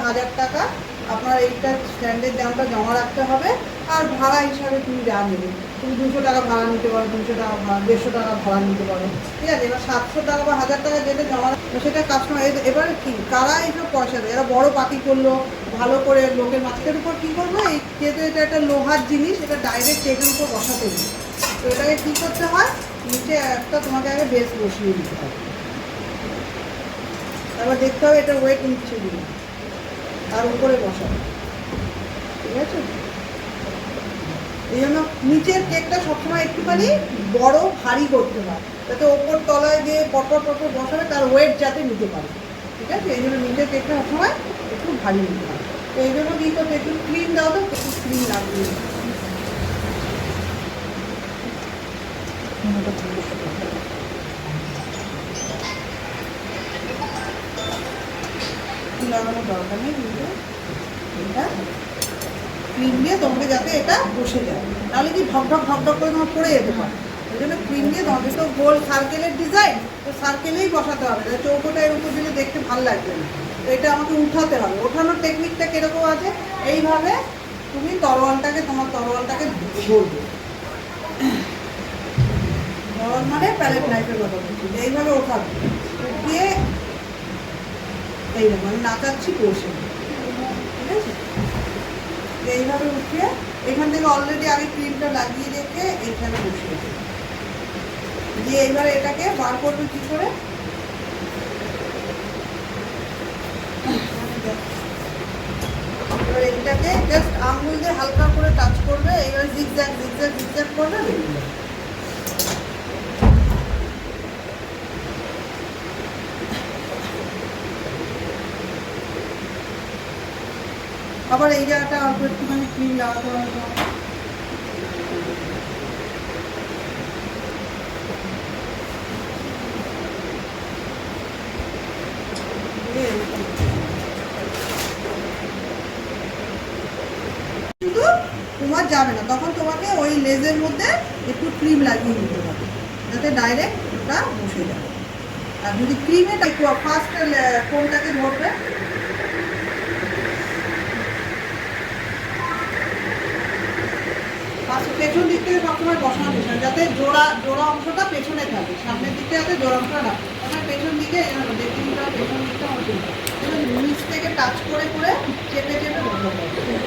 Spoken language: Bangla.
1000 টাকা আপনার এইটা স্ট্যান্ডের দামটা জমা রাখতে হবে। আর ভাড়া হিসাবে তুমি যা নেবে, তুমি 200 টাকা ভাড়া নিতে পারো, 200 টাকা ভাড়া, 150 টাকা ভাড়া নিতে পারো, ঠিক আছে। এবার 700 টাকা বা 1000 টাকা যেটা জমা সেটা কাস্টমার। এবার কি কারা এইসব পয়সা দেয়, এরা বড় পার্টি করলো, ভালো করে লোকের মাছের উপর কী করবো, এই যেহেতু এটা একটা লোহার জিনিস, এটা ডাইরেক্ট টেবিলের উপর বসাতে হবে। তো এটাকে কী করতে হয়, নিচে একটা তোমাকে আগে বেস বসিয়ে দিতে হবে, তারপর দেখতে হবে এটা ওয়েট নিচ্ছে দিন, তার উপরে বসাবে, ঠিক আছে। এই জন্য নিচের কেকটা সবসময় একটুখানি বড় ভারী করতে হয়, যাতে ওপর তলায় দিয়ে পটপট পটপট বসাবে, তার ওয়েট যাতে নিতে পারে, ঠিক আছে। এই জন্য নিচের কেকটা সবসময় একটু ভারী নিতে হয়। তো এই জন্য কী করতে, একটু ক্রিম দাও, তো একটু ক্রিম লাগিয়ে লাগানোর দরকার নেই, এটা ক্রিম দিয়ে তোমাকে যাতে এটা বসে যায়, তাহলে কি ঢকঢক ঢকঢক করে তোমার পড়ে যেতে পারে। ওই জন্য ক্রিম দিয়ে তোমাকে, তো গোল সার্কেলের ডিজাইন, তো সার্কেলেই বসাতে হবে, চৌকোটা এর উপর দিলে দেখতে ভালো লাগবে না। তো এটা আমাকে উঠাতে হবে। ওঠানোর টেকনিকটা কীরকম আছে, এইভাবে তুমি তরোয়ালটাকে, তোমার তরোয়ালটাকে ধরবে, তরোয়াল মানে প্যালেট নাইফের কথা বলছি, এইভাবে ওঠাবে, উঠিয়ে এইভাবে মানে নাচাচ্ছি বসে, ঠিক আছে। এইভাবে উঠিয়ে এখান থেকে অলরেডি আগে ক্রিমটা লাগিয়ে রেখে এইখানে বসিয়ে দিয়ে এইবারে এটাকে বার করবে কী করে, এবার এইটাকে জাস্ট আঙুল দিয়ে হালকা করে টাচ করবে, এইবার জিগজ্যাগ জিগজ্যাগ জিগজ্যাগ করবে, বেরিয়ে যাবে। আবার এই জায়গাটা অল্প একটুখানি ক্রিম লাগাতে হবে। শুধু তোমার যাবে না, তখন তোমাকে ওই লেজের মধ্যে একটু ক্রিম লাগিয়ে দিতে হবে, যাতে ডাইরেক্ট ওটা বসে যাবে। আর যদি ক্রিমে ফার্স্ট কোনটাকে ধরবে, পেছন দিক থেকে সবসময় বসানো দিচ্ছে, যাতে জোড়া জোড়া অংশটা পেছনে থাকে, সামনের দিকটা যাতে জোড়া অংশটা না, আমার পেছন দিকে দেখুন পেছন দিকটা নিচ থেকে টাচ করে করে চেপে চেপে বসাতে হবে।